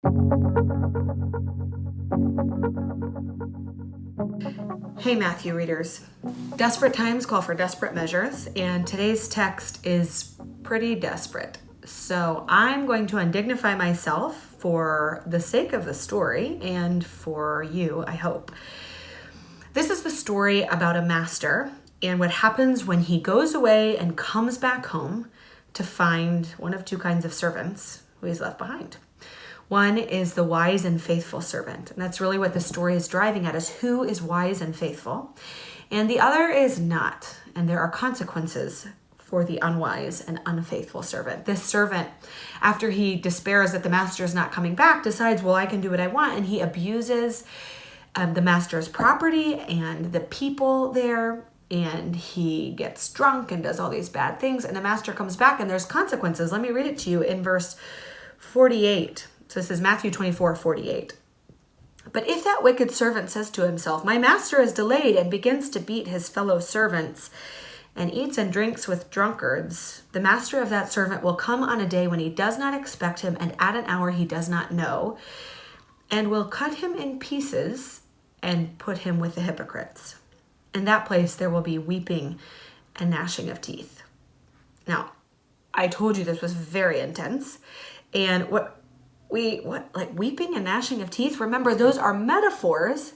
Hey, Matthew readers. Desperate times call for desperate measures, and today's text is pretty desperate. So I'm going to undignify myself for the sake of the story and for you, I hope. This is the story about a master and what happens when he goes away and comes back home to find one of two kinds of servants who he's left behind. One is the wise and faithful servant. And that's really what the story is driving at, is who is wise and faithful. And the other is not. And there are consequences for the unwise and unfaithful servant. This servant, after he despairs that the master is not coming back, decides, well, I can do what I want. And he abuses the master's property and the people there. And he gets drunk and does all these bad things. And the master comes back and there's consequences. Let me read it to you in verse 48. So this is Matthew 24:48. But if that wicked servant says to himself, my master is delayed, and begins to beat his fellow servants and eats and drinks with drunkards, the master of that servant will come on a day when he does not expect him and at an hour he does not know, and will cut him in pieces and put him with the hypocrites. In that place there will be weeping and gnashing of teeth. Now, I told you this was very intense, and like weeping and gnashing of teeth, remember, those are metaphors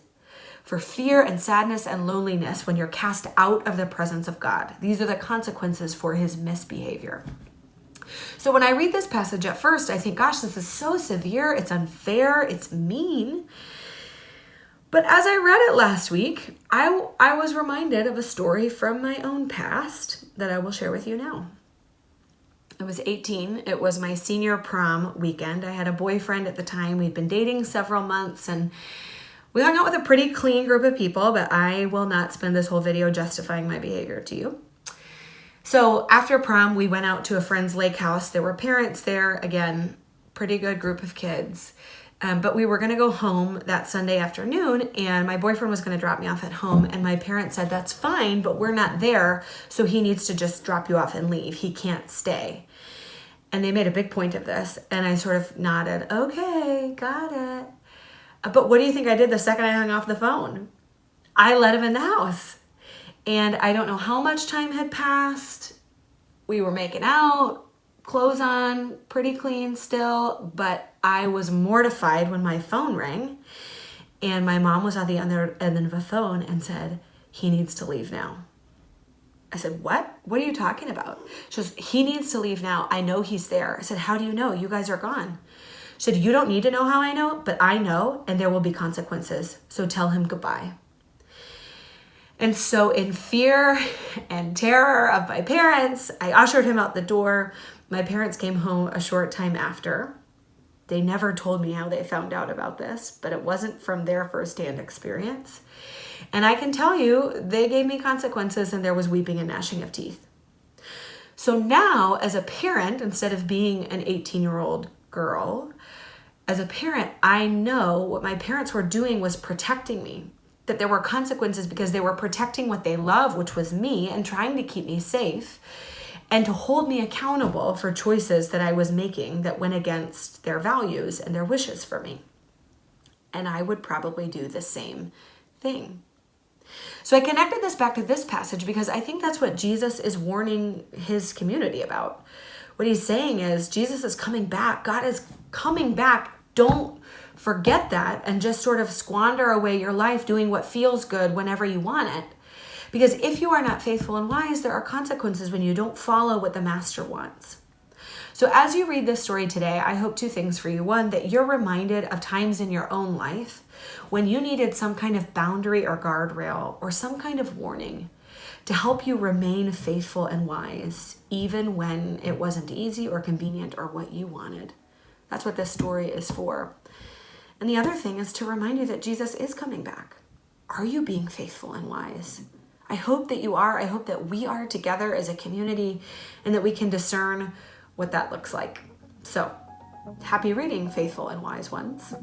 for fear and sadness and loneliness when you're cast out of the presence of God. These are the consequences for his misbehavior. So when I read this passage at first, I think, gosh, this is so severe, it's unfair, it's mean. But as I read it last week, I was reminded of a story from my own past that I will share with you now. I was 18. It was my senior prom weekend. I had a boyfriend at the time. We'd been dating several months and we hung out with a pretty clean group of people, but I will not spend this whole video justifying my behavior to you. So after prom, we went out to a friend's lake house. There were parents there. Again, pretty good group of kids. But we were going to go home that Sunday afternoon, and my boyfriend was going to drop me off at home, and my parents said, that's fine, but we're not there, so he needs to just drop you off and leave. He can't stay. And they made a big point of this, and I sort of nodded, okay, got it. But what do you think I did the second I hung off the phone? I let him in the house. And I don't know how much time had passed. We were making out, clothes on, pretty clean still, but I was mortified when my phone rang and my mom was on the other end of the phone and said, he needs to leave now. I said, what? What are you talking about? She goes, he needs to leave now. I know he's there. I said, how do you know? You guys are gone. She said, you don't need to know how I know, but I know, and there will be consequences. So tell him goodbye. And so in fear and terror of my parents, I ushered him out the door. My parents came home a short time after. They never told me how they found out about this, but it wasn't from their firsthand experience. And I can tell you, they gave me consequences and there was weeping and gnashing of teeth. So now, as a parent, instead of being an 18-year-old girl, as a parent, I know what my parents were doing was protecting me. That there were consequences because they were protecting what they love, which was me, and trying to keep me safe, and to hold me accountable for choices that I was making that went against their values and their wishes for me. And I would probably do the same thing. So I connected this back to this passage because I think that's what Jesus is warning his community about. What he's saying is Jesus is coming back. God is coming back. Don't forget that and just sort of squander away your life doing what feels good whenever you want it. Because if you are not faithful and wise, there are consequences when you don't follow what the master wants. So as you read this story today, I hope two things for you. One, that you're reminded of times in your own life when you needed some kind of boundary or guardrail or some kind of warning to help you remain faithful and wise, even when it wasn't easy or convenient or what you wanted. That's what this story is for. And the other thing is to remind you that Jesus is coming back. Are you being faithful and wise? I hope that you are. I hope that we are together as a community and that we can discern what that looks like. So, happy reading, faithful and wise ones.